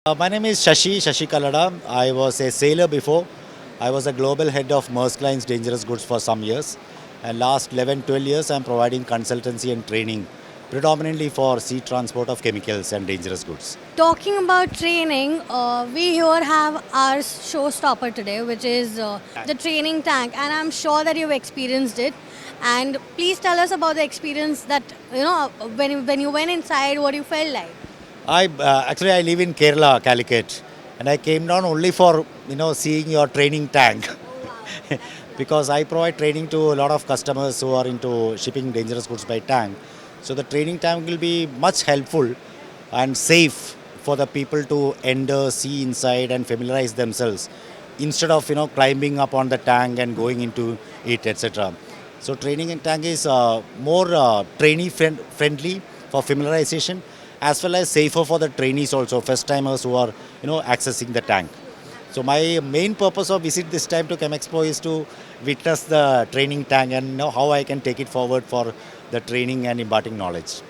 My name is Shashi Kallada. I was a sailor before. I was a global head of Maersk Line's dangerous goods for some years. And last 11, 12 years, I'm providing consultancy and training, predominantly for sea transport of chemicals and dangerous goods. Talking about training, we here have our showstopper today, which is the training tank, and I'm sure that you've experienced it. And please tell us about the experience that when you went inside, what you felt like. I live in Kerala, Calicut, and I came down only for seeing your training tank. Because I provide training to a lot of customers who are into shipping dangerous goods by tank. So the training tank will be much helpful and safe for the people to enter, see inside and familiarize themselves instead of climbing up on the tank and going into it, etc. So training in tank is more trainee friendly for familiarization as well as safer for the trainees also, first timers who are accessing the tank. So my main purpose of visit this time to ChemExpo is to witness the training tank and know how I can take it forward for the training and imparting knowledge.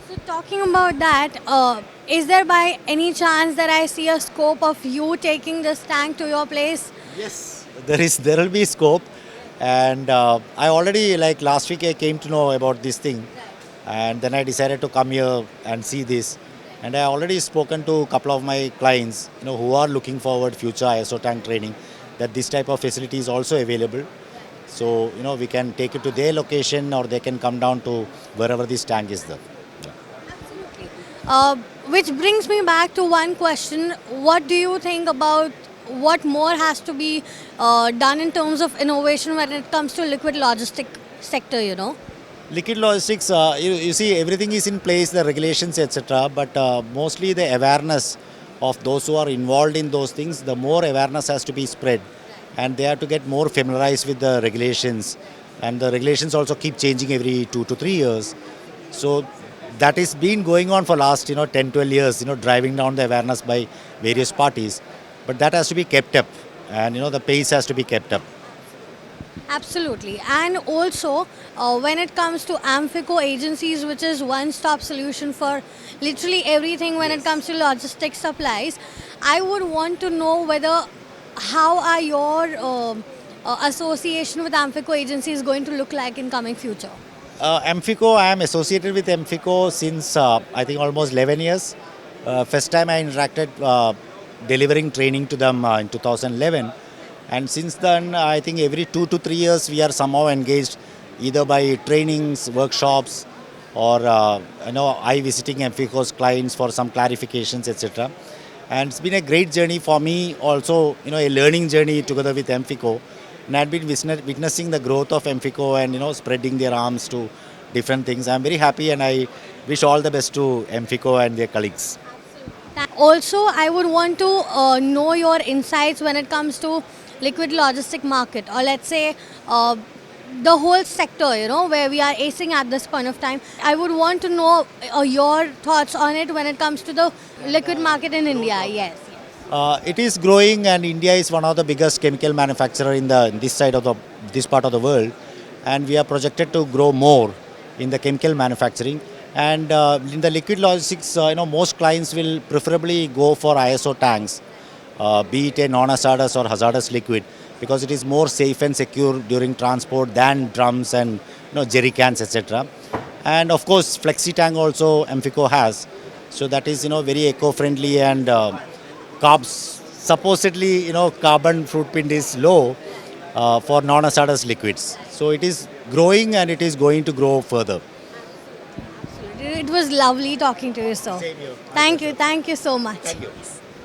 So talking about that, is there by any chance that I see a scope of you taking this tank to your place? Yes, there will be scope, and I already like last week I came to know about this thing, and then I decided to come here and see this. And I already spoken to a couple of my clients, who are looking forward future ISO tank training, that this type of facility is also available. So, we can take it to their location or they can come down to wherever this tank is there. Yeah. Absolutely. Which brings me back to one question. What do you think about what more has to be done in terms of innovation when it comes to liquid logistic sector? Liquid logistics, you see, everything is in place, the regulations, etc. But mostly the awareness of those who are involved in those things, the more awareness has to be spread. And they have to get more familiarized with the regulations. And the regulations also keep changing every 2 to 3 years. So that is been going on for last 10, 12 years, driving down the awareness by various parties. But that has to be kept up. And the pace has to be kept up. Absolutely. And also, when it comes to Amfico agencies, which is one-stop solution for literally everything when it comes to logistics supplies, I would want to know how are your association with Amfico agencies going to look like in coming future? Amfico, I am associated with Amfico since I think almost 11 years. First time I interacted delivering training to them in 2011. And since then, I think every 2 to 3 years we are somehow engaged either by trainings, workshops, or I visiting Amfico's clients for some clarifications, etc. And it's been a great journey for me, also a learning journey together with Amfico. And I've been witnessing the growth of Amfico and spreading their arms to different things. I'm very happy and I wish all the best to Amfico and their colleagues. Also, I would want to know your insights when it comes to liquid logistic market, or let's say the whole sector, where we are acing at this point of time. I would want to know your thoughts on it when it comes to the liquid market in India. Yes. It is growing, and India is one of the biggest chemical manufacturer in this part of the world, and we are projected to grow more in the chemical manufacturing. And in the liquid logistics, most clients will preferably go for ISO tanks, be it a non-hazardous or hazardous liquid, because it is more safe and secure during transport than drums and jerry cans, etc. And of course, flexi tank also Amfico has, so that is very eco-friendly and supposedly carbon footprint is low for non-hazardous liquids. So it is growing and it is going to grow further. It was lovely talking to you, sir. Same here. Thank you so much. Thank you.